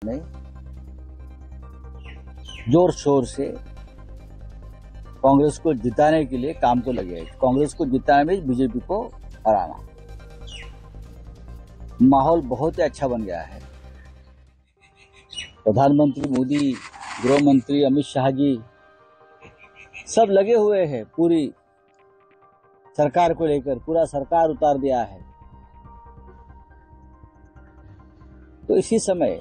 में जोर शोर से कांग्रेस को जिताने के लिए काम को लगे। कांग्रेस को जिताने में बीजेपी को हराना, माहौल बहुत ही अच्छा बन गया है। प्रधानमंत्री मोदी, गृह मंत्री अमित शाह जी सब लगे हुए हैं पूरी सरकार को लेकर, पूरा सरकार उतार दिया है। तो इसी समय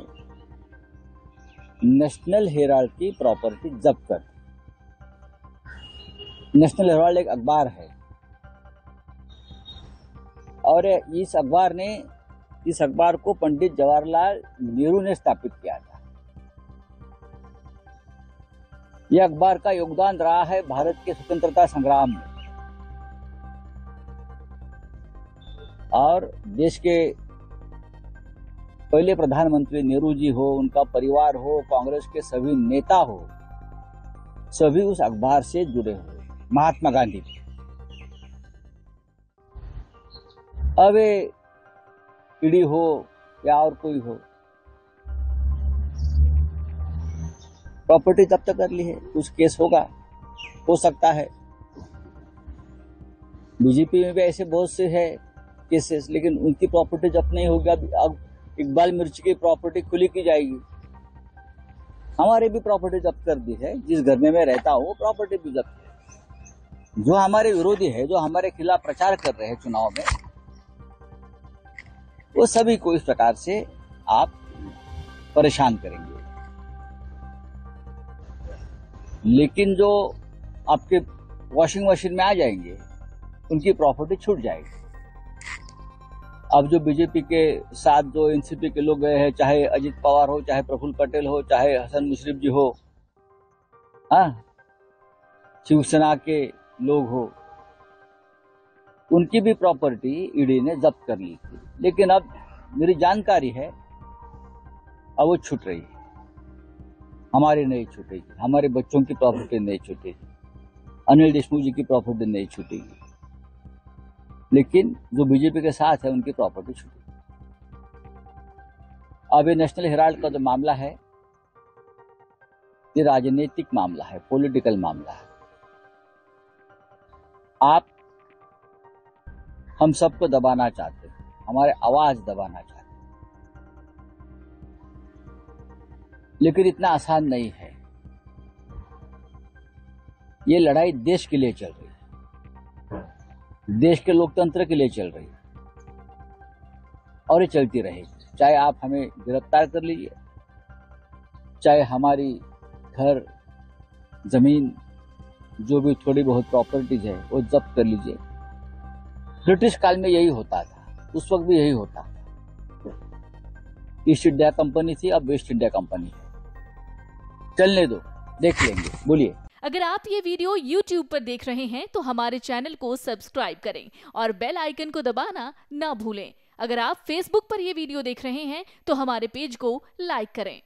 नेशनल हेराल्ड की प्रॉपर्टी जब्त कर। नेशनल हेराल्ड एक अखबार है और इस अखबार को पंडित जवाहरलाल नेहरू ने स्थापित किया था। यह अखबार का योगदान रहा है भारत के स्वतंत्रता संग्राम में और देश के पहले प्रधानमंत्री नेहरू जी हो, उनका परिवार हो, कांग्रेस के सभी नेता हो, सभी उस अखबार से जुड़े हुए। महात्मा गांधी भी। अब ईडी हो या और कोई हो, प्रॉपर्टी जब्त कर ली है, कुछ केस होगा, हो सकता है। बीजेपी में भी ऐसे बहुत से है केसेस, लेकिन उनकी प्रॉपर्टी जब्त नहीं होगी। अब इकबाल मिर्ची की प्रॉपर्टी खुली की जाएगी। हमारे भी प्रॉपर्टी जब्त कर दी है, जिस घर में मैं रहता हूँ प्रॉपर्टी भी जब्त है। जो हमारे विरोधी है, जो हमारे खिलाफ प्रचार कर रहे हैं चुनाव में, वो सभी को इस प्रकार से आप परेशान करेंगे। लेकिन जो आपके वॉशिंग मशीन में आ जाएंगे, उनकी प्रॉपर्टी छूट जाएगी। अब जो बीजेपी के साथ जो एनसीपी के लोग गए हैं, चाहे अजित पवार हो, चाहे प्रफुल्ल पटेल हो, चाहे हसन मुशर्रफ जी हो, शिवसेना के लोग हो, उनकी भी प्रॉपर्टी ईडी ने जब्त कर ली थी। लेकिन अब मेरी जानकारी है अब वो छूट रही है। हमारी नहीं छूटेगी, हमारे बच्चों की प्रॉपर्टी नहीं छूटेगी, अनिल देशमुख जी की प्रॉपर्टी नहीं छूटेगी, लेकिन जो बीजेपी के साथ है उनकी प्रॉपर्टी छूटेगी। अब ये नेशनल हेराल्ड का जो मामला है, ये राजनीतिक मामला है, पॉलिटिकल मामला है। आप हम सबको दबाना चाहते हैं, हमारे आवाज दबाना चाहते हैं, लेकिन इतना आसान नहीं है। ये लड़ाई देश के लिए चल रही है, देश के लोकतंत्र के लिए चल रही है और ये चलती रहेगी। चाहे आप हमें गिरफ्तार कर लीजिए, चाहे हमारी घर, जमीन, जो भी थोड़ी बहुत प्रॉपर्टीज है वो जब्त कर लीजिए। ब्रिटिश काल में यही होता था, उस वक्त भी यही होता था। ईस्ट इंडिया कंपनी थी, अब वेस्ट इंडिया कंपनी है। चलने दो, देख लेंगे। बोलिए। अगर आप ये वीडियो YouTube पर देख रहे हैं तो हमारे चैनल को सब्सक्राइब करें और बेल आइकन को दबाना ना भूलें। अगर आप Facebook पर ये वीडियो देख रहे हैं तो हमारे पेज को लाइक करें।